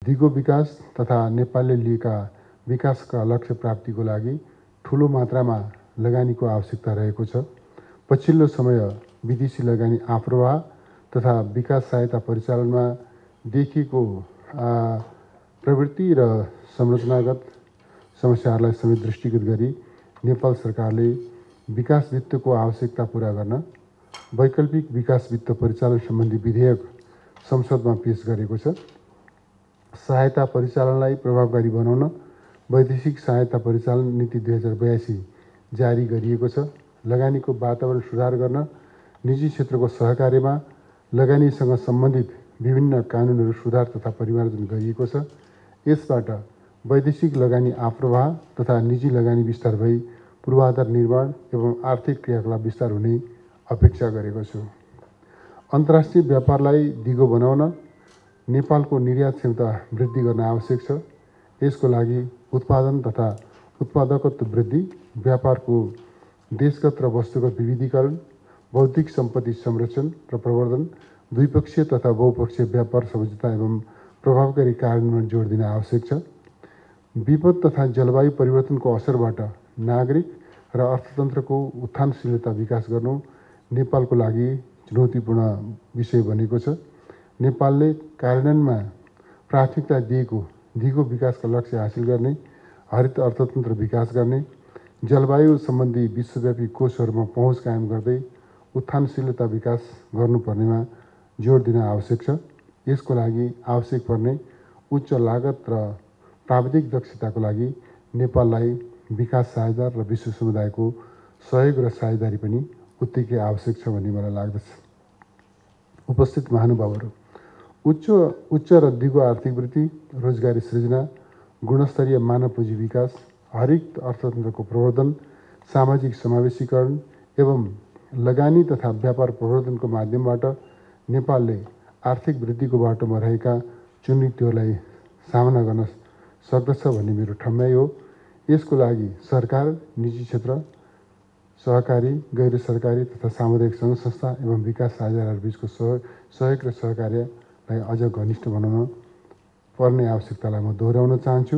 दिगो विकास तथा नेपालले लिएका विकासका लक्ष्य प्राप्तिको लागि ठूलो मात्रामा लगानीको आवश्यकता रहेको छ। पछिल्लो समय विदेशी लगानी आप्रवाह तथा विकास सहायता परिचालनमा देखिएको प्रवृत्ति र संरचनागत समस्याहरूलाई समेत दृष्टिगत गरी नेपाल सरकारले विकास वित्तको आवश्यकता पूरा गर्न वैकल्पिक विकास वित्त परिचालन सम्बन्धी विधेयक संसदमा पेश गरेको छ। सहायता परिचालनलाई प्रभावकारी बनाउन वैदेशिक सहायता परिचालन नीति 2082 जारी गरिएको छ। लगानीको वातावरण सुधार गर्न निजी क्षेत्रको सहकार्यमा लगानीसँग सम्बन्धित विभिन्न कानुनहरू सुधार तथा परिमार्जन गरिएको छ। यसबाट वैदेशिक लगानी आप्रवाह तथा निजी लगानी विस्तार भई पूर्वाधार निर्माण एवं आर्थिक क्रियाकलाप विस्तार हुने अपेक्षा गरेको छु। अन्तर्राष्ट्रिय व्यापारलाई दिगो बनाउन नेपालको निर्यात क्षमता वृद्धि गर्न आवश्यक छ। यसको लागि उत्पादन तथा उत्पादकत्व वृद्धि, व्यापारको देशगत र वस्तुगत विविधीकरण, बौद्धिक सम्पत्ति संरक्षण र प्रवर्धन, द्विपक्षीय तथा बहुपक्षीय व्यापार समझौता एवं प्रभावकारी कार्यान्वयनमा जोड दिन आवश्यक छ। विपद तथा जलवायु परिवर्तनको असरबाट नागरिक र अर्थतन्त्रको उत्थानशीलता विकास गर्नु नेपालको लागि चुनौतीपूर्ण विषय बनेको छ। नेपालले कार्यान्वयनमा प्राथमिकता दिएको दिगो विकासका लक्ष्य हासिल गर्ने, हरित अर्थतन्त्र विकास गर्ने, जलवायु सम्बन्धी विश्वव्यापी कोषहरूमा पहुँच कायम गर्दै उत्थानशीलता विकास गर्नुपर्नेमा जोड दिन आवश्यक छ। यसको लागि आवश्यक पर्ने उच्च लागत र प्राविधिक दक्षताको लागि नेपाललाई विकास सहायता र विश्व समुदायको सहयोग र साझेदारी पनि उत्तिकै आवश्यक छ भन्ने मलाई लाग्दछ। उपस्थित महानुभावहरू, उच्च र दिगो आर्थिक वृद्धि, रोजगारी सृजना, गुणस्तरीय मानव पुँजी विकास, हरित अर्थतन्त्रको प्रवर्धन, सामाजिक समावेशीकरण एवं लगानी तथा व्यापार प्रवर्धनको माध्यमबाट नेपालले आर्थिक वृद्धिको बाटोमा रहेका चुनौतीहरूलाई सामना गर्न सक्दछ भन्ने मेरो ठम्याइ हो। यसको लागि सरकार, निजी क्षेत्र, सहकारी, गैर सरकारी तथा सामुदायिक सङ्घ संस्था एवं विकास साझेदारहरू बीचको सहयोग र सहकार्यलाई अझ घनिष्ठ बनाउन पर्ने आवश्यकतालाई म दोहोऱ्याउन चाहन्छु।